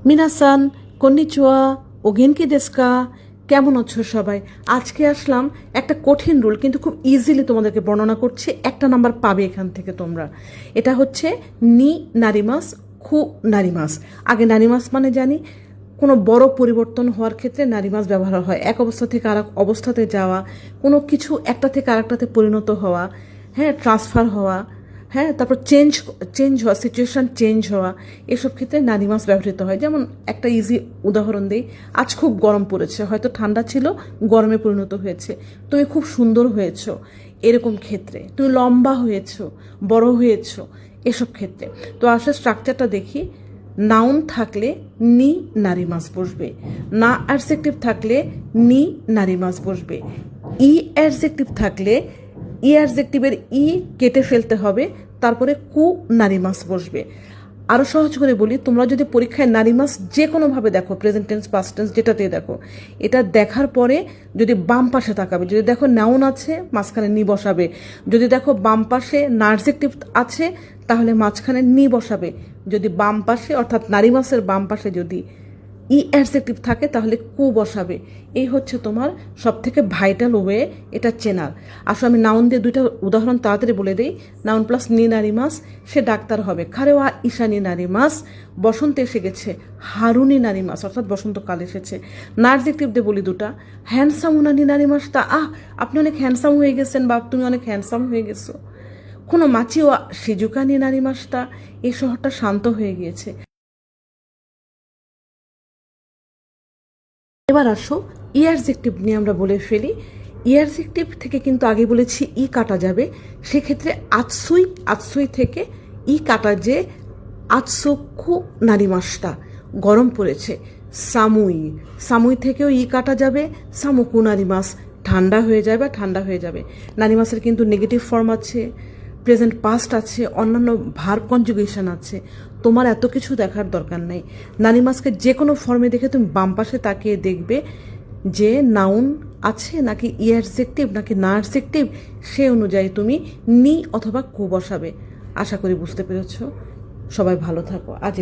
মিনাসান, কন্নিচুয়া, ওগেনকি দেস্কা, কেমন আছো সবাই? আজকে আসলাম একটা কঠিন রুল, কিন্তু খুব ইজিলি তোমাদেরকে বর্ণনা করছি। একটা নাম্বার পাবে এখান থেকে তোমরা। এটা হচ্ছে নি নারিমাস খু নারিমাস। আগে নারিমাস মানে জানি কোনো বড় পরিবর্তন হওয়ার ক্ষেত্রে নারিমাস ব্যবহার হয়। এক অবস্থা থেকে আর এক অবস্থাতে যাওয়া, কোনো কিছু একটা থেকে আরেকটাতে পরিণত হওয়া, হ্যাঁ, ট্রান্সফার হওয়া, হ্যাঁ, তারপর চেঞ্জ হওয়া, সিচুয়েশান চেঞ্জ হওয়া, এসব ক্ষেত্রে নারিমাস ব্যবহৃত হয়। যেমন একটা ইজি উদাহরণ দিই, আজ খুব গরম পড়েছে, হয়তো ঠান্ডা ছিল, গরমে পরিণত হয়েছে। তুমি খুব সুন্দর হয়েছো, এরকম ক্ষেত্রে। তুমি লম্বা হয়েছো, বড় হয়েছো, এসব ক্ষেত্রে। তো আসলে স্ট্রাকচারটা দেখি। নাউন থাকলে নি নারিমাস বসবে, না অ্যাডজেক্টিভ থাকলে নি নারিমাস বসবে, ই অ্যাডজেক্টিভ থাকলে ই অ্যাডজেক্টিভের ই কেটে ফেলতে হবে, তারপরে কু নারিমাস বসবে। আরও সহজ করে বলি, তোমরা যদি পরীক্ষায় নারিমাস যে কোনোভাবে দেখো, প্রেজেন্ট টেন্স পাস্ট টেন্স যেটাতেই দেখো, এটা দেখার পরে যদি বাম পাশে তাকাবে, যদি দেখো নাউন আছে মাঝখানে নি বসাবে, যদি দেখো বাম পাশে নার্জেক্টিভ আছে তাহলে মাঝখানে নি বসাবে, যদি বাম পাশে অর্থাৎ নারিমাসের বাম পাশে যদি ই অ্যাডজেক্টিভ থাকে তাহলে কু বসাবে। এই হচ্ছে তোমার সবথেকে ভাইটাল ওয়ে এটা চেনার। আসলে আমি নাউন দিয়ে দুইটা উদাহরণ তাড়াতাড়ি বলে দিই। নাউন প্লাস নি নারিমাস, সে ডাক্তার হবে। খারেওয়া ঈশানী নারিমাস, বসন্ত এসে গেছে, হারুনি নারিমাস অর্থাৎ বসন্তকাল এসেছে। নার্জেক্টিভ দিয়ে বলি দুটা, হ্যান্ডসাম উনানি নারিমাস, তা আপনি অনেক হ্যান্ডসাম হয়ে গেছেন বা তুমি অনেক হ্যান্ডসাম হয়ে গেছো। কোনো মাচিওয়া সিজুকানি নারিমাসটা, এই শহরটা শান্ত হয়ে গিয়েছে। এবার আসো ইয়ারজেক্টিভ নিয়ে আমরা বলে ফেলি। ইয়ারজেক্টিভ থেকে কিন্তু আগে বলেছি ই কাটা যাবে, সেক্ষেত্রে আতসুই থেকে ই কাটা, যে আতসুক্ষু নারিমাসটা, গরম পড়েছে। সামুই থেকেও ই কাটা যাবে, সামুকু নারিমাস, ঠান্ডা হয়ে যাবে বা ঠান্ডা হয়ে যাবে। নারিমাসের কিন্তু নেগেটিভ ফর্ম আছে, প্রেজেন্ট পাস্ট আছে, অন্যান্য ভার্ব কনজুগেশন আছে। তোমার এত কিছু দেখার দরকার নেই। নারিমাসকে যে কোনো ফর্মে দেখে তুমি বাম পাশে তাকিয়ে দেখবে যে নাউন আছে নাকি ইয়ারজেক্টিভ নাকি নার্জেক্টিভ, সে অনুযায়ী তুমি নি অথবা কু বসাবে। আশা করি বুঝতে পেরেছ। সবাই ভালো থাকো। আজ